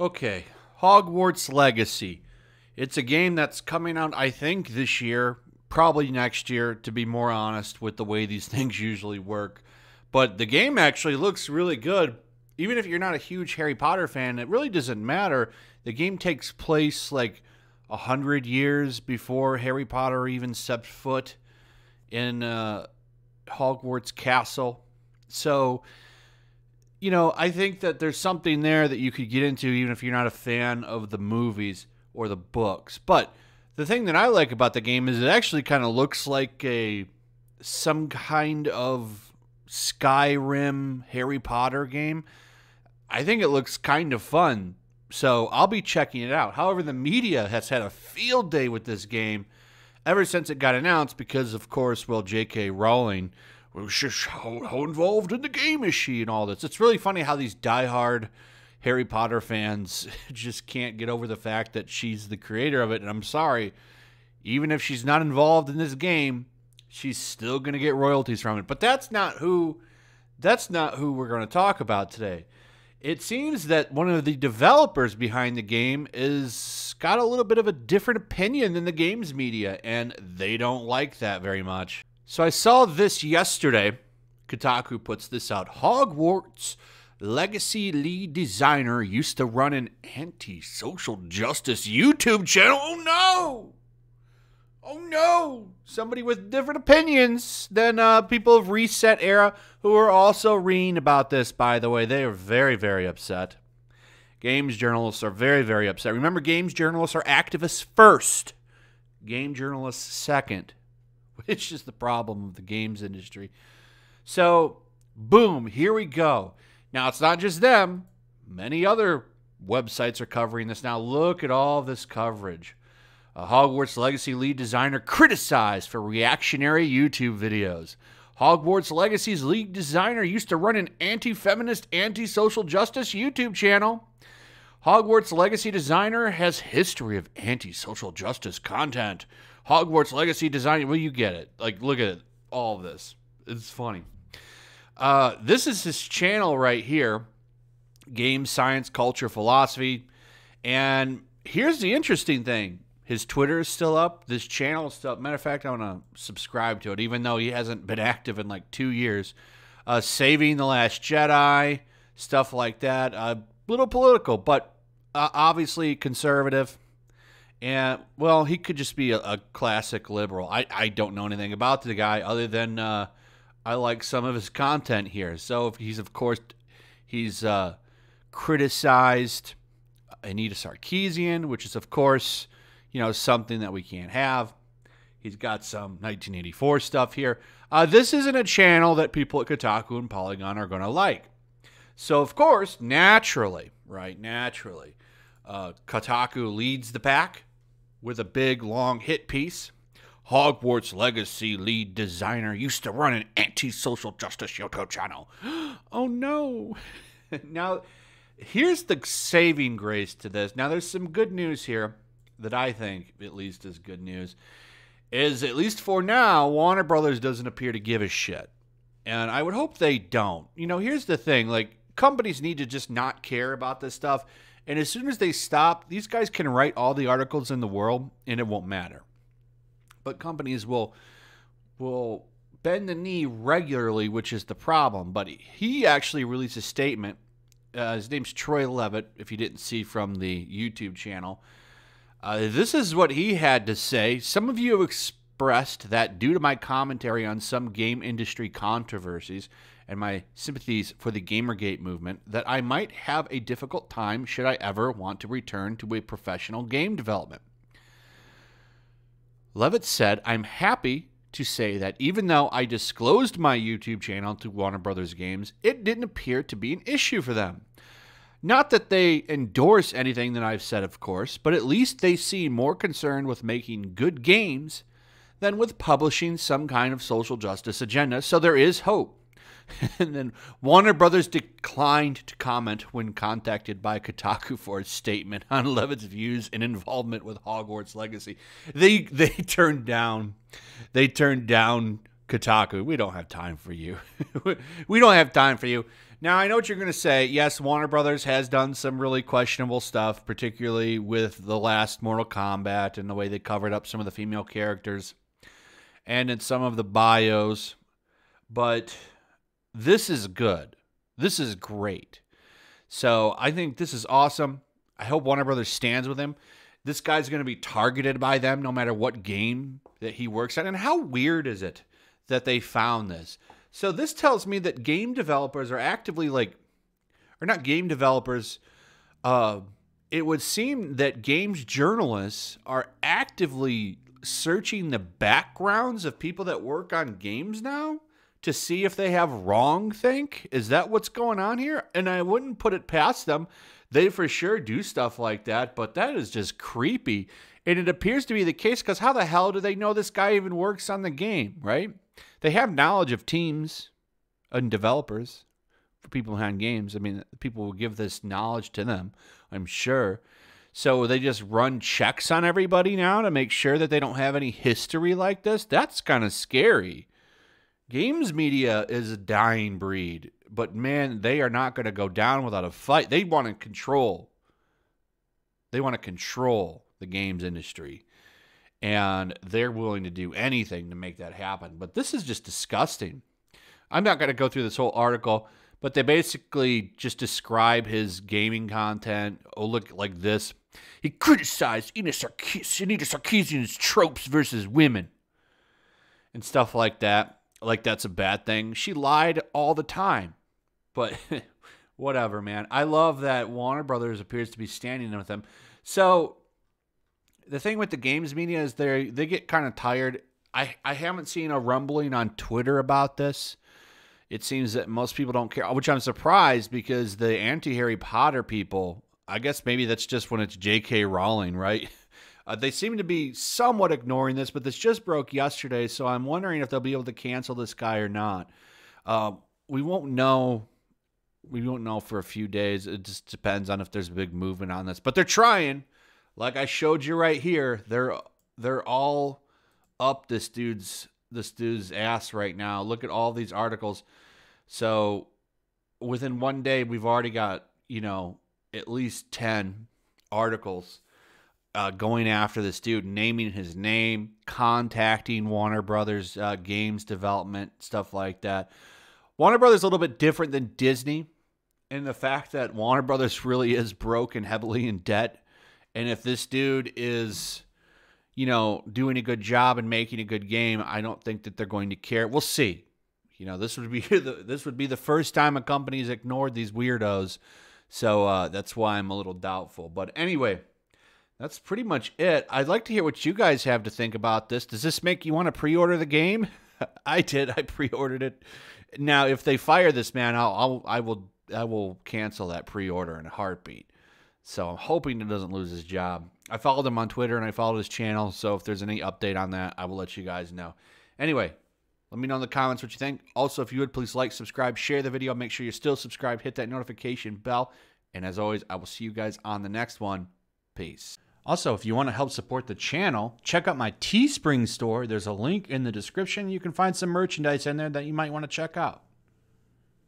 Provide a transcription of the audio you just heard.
Okay, Hogwarts Legacy. It's a game that's coming out, I think, this year, probably next year, to be more honest with the way these things usually work. But the game actually looks really good. Even if you're not a huge Harry Potter fan, it really doesn't matter. The game takes place like 100 years before Harry Potter even stepped foot in Hogwarts Castle. So, I think that there's something there that you could get into even if you're not a fan of the movies or the books. But the thing that I like about the game is it actually kind of looks like some kind of Skyrim Harry Potter game. I think it looks kind of fun. So I'll be checking it out. However, the media has had a field day with this game ever since it got announced because, of course, J.K. Rowling was just how involved in the game is she and all this. It's really funny how these diehard Harry Potter fans just can't get over the fact that she's the creator of it. And I'm sorry, even if she's not involved in this game, she's still going to get royalties from it. But that's not who we're going to talk about today. It seems that one of the developers behind the game is got a little bit of a different opinion than the games media, and they don't like that very much. So I saw this yesterday. Kotaku puts this out. Hogwarts Legacy lead designer used to run an anti-social justice YouTube channel. Oh no! Oh no! Somebody with different opinions than people of Reset Era who are also reading about this, by the way. They are very, very upset. Games journalists are very, very upset. Remember, games journalists are activists first. Game journalists second, which is the problem of the games industry. So, boom, here we go. Now, it's not just them. Many other websites are covering this. Now, look at all this coverage. A Hogwarts Legacy lead designer criticized for reactionary YouTube videos. Hogwarts Legacy's lead designer used to run an anti-feminist, anti-social justice YouTube channel. Hogwarts Legacy designer has history of anti-social justice content. Hogwarts Legacy designer, well, you get it. Like, look at it, all of this. It's funny. This is his channel right here, Game Science Culture Philosophy. And here's the interesting thing. His Twitter is still up. This channel is still up. Matter of fact, I want to subscribe to it, even though he hasn't been active in like 2 years. Saving the Last Jedi, stuff like that. A little political, but obviously conservative. And, well, he could just be a classic liberal. I don't know anything about the guy other than I like some of his content here. So he's criticized Anita Sarkeesian, which is, of course, something that we can't have. He's got some 1984 stuff here. This isn't a channel that people at Kotaku and Polygon are going to like. So, of course, naturally, Kotaku leads the pack with a big, long hit piece. Hogwarts Legacy lead designer used to run an anti-social justice YouTube channel. Oh, no. Now, here's the saving grace to this. Now, there's some good news here that I think, at least, is good news, is at least for now, Warner Brothers doesn't appear to give a shit. And I would hope they don't. Here's the thing. Like, companies need to just not care about this stuff. And as soon as they stop, these guys can write all the articles in the world, and it won't matter. But companies will bend the knee regularly, which is the problem. But he actually released a statement. His name's Troy Levitt, if you didn't see from the YouTube channel. This is what he had to say. Some of you have expressed that due to my commentary on some game industry controversies and my sympathies for the Gamergate movement, that I might have a difficult time should I ever want to return to a professional game development. Levitt said, I'm happy to say that even though I disclosed my YouTube channel to Warner Brothers Games, it didn't appear to be an issue for them. Not that they endorse anything that I've said, of course, but at least they seem more concerned with making good games than with publishing some kind of social justice agenda, so there is hope. And then Warner Brothers declined to comment when contacted by Kotaku for a statement on Levitt's views and involvement with Hogwarts Legacy. They turned down Kotaku. We don't have time for you. We don't have time for you. Now, I know what you're going to say. Yes, Warner Brothers has done some really questionable stuff, particularly with the last Mortal Kombat and the way they covered up some of the female characters and in some of the bios. But this is good. This is great. So I think this is awesome. I hope Warner Brothers stands with him. This guy's going to be targeted by them no matter what game that he works on. And how weird is it that they found this? So this tells me that game developers are actively or not game developers. It would seem that games journalists are actively searching the backgrounds of people that work on games now to see if they have wrongthink. Is that what's going on here? And I wouldn't put it past them. They for sure do stuff like that, but that is just creepy. And it appears to be the case because how the hell do they know this guy even works on the game, right? They have knowledge of teams and developers for people behind games. I mean, people will give this knowledge to them, I'm sure. So they just run checks on everybody now to make sure that they don't have any history like this. That's kind of scary. Games media is a dying breed, but man, they are not going to go down without a fight. They want to control. They want to control the games industry. And they're willing to do anything to make that happen. But this is just disgusting. I'm not going to go through this whole article, but they basically just describe his gaming content. Oh, look, like this. He criticized Anita Sarkeesian's tropes versus women and stuff like that. Like that's a bad thing. She lied all the time. But whatever, man. I love that Warner Brothers appears to be standing with them. So the thing with the games media is they get kind of tired. I haven't seen a rumbling on Twitter about this. It seems that most people don't care, which I'm surprised because the anti-Harry Potter people, I guess maybe that's just when it's J.K. Rowling, right? They seem to be somewhat ignoring this, but this just broke yesterday, so I'm wondering if they'll be able to cancel this guy or not. We won't know. We won't know for a few days. It just depends on if there's a big movement on this. But they're trying. Like I showed you right here, they're all up this dude's ass right now. Look at all these articles. So within one day, we've already got, at least 10 articles going after this dude, naming his name, contacting Warner Brothers games development, stuff like that. Warner Brothers is a little bit different than Disney in the fact that Warner Brothers really is broke and heavily in debt. And if this dude is, doing a good job and making a good game, I don't think that they're going to care. We'll see. This would be the first time a company's ignored these weirdos. So that's why I'm a little doubtful. But anyway, that's pretty much it. I'd like to hear what you guys have to think about this. Does this make you want to pre-order the game? I did. I pre-ordered it. Now, if they fire this man, I will cancel that pre-order in a heartbeat. So I'm hoping he doesn't lose his job. I followed him on Twitter and I followed his channel. So if there's any update on that, I will let you guys know. Anyway, let me know in the comments what you think. Also, if you would, please like, subscribe, share the video. Make sure you're still subscribed. Hit that notification bell. And as always, I will see you guys on the next one. Peace. Also, if you want to help support the channel, check out my Teespring store. There's a link in the description. You can find some merchandise in there that you might want to check out.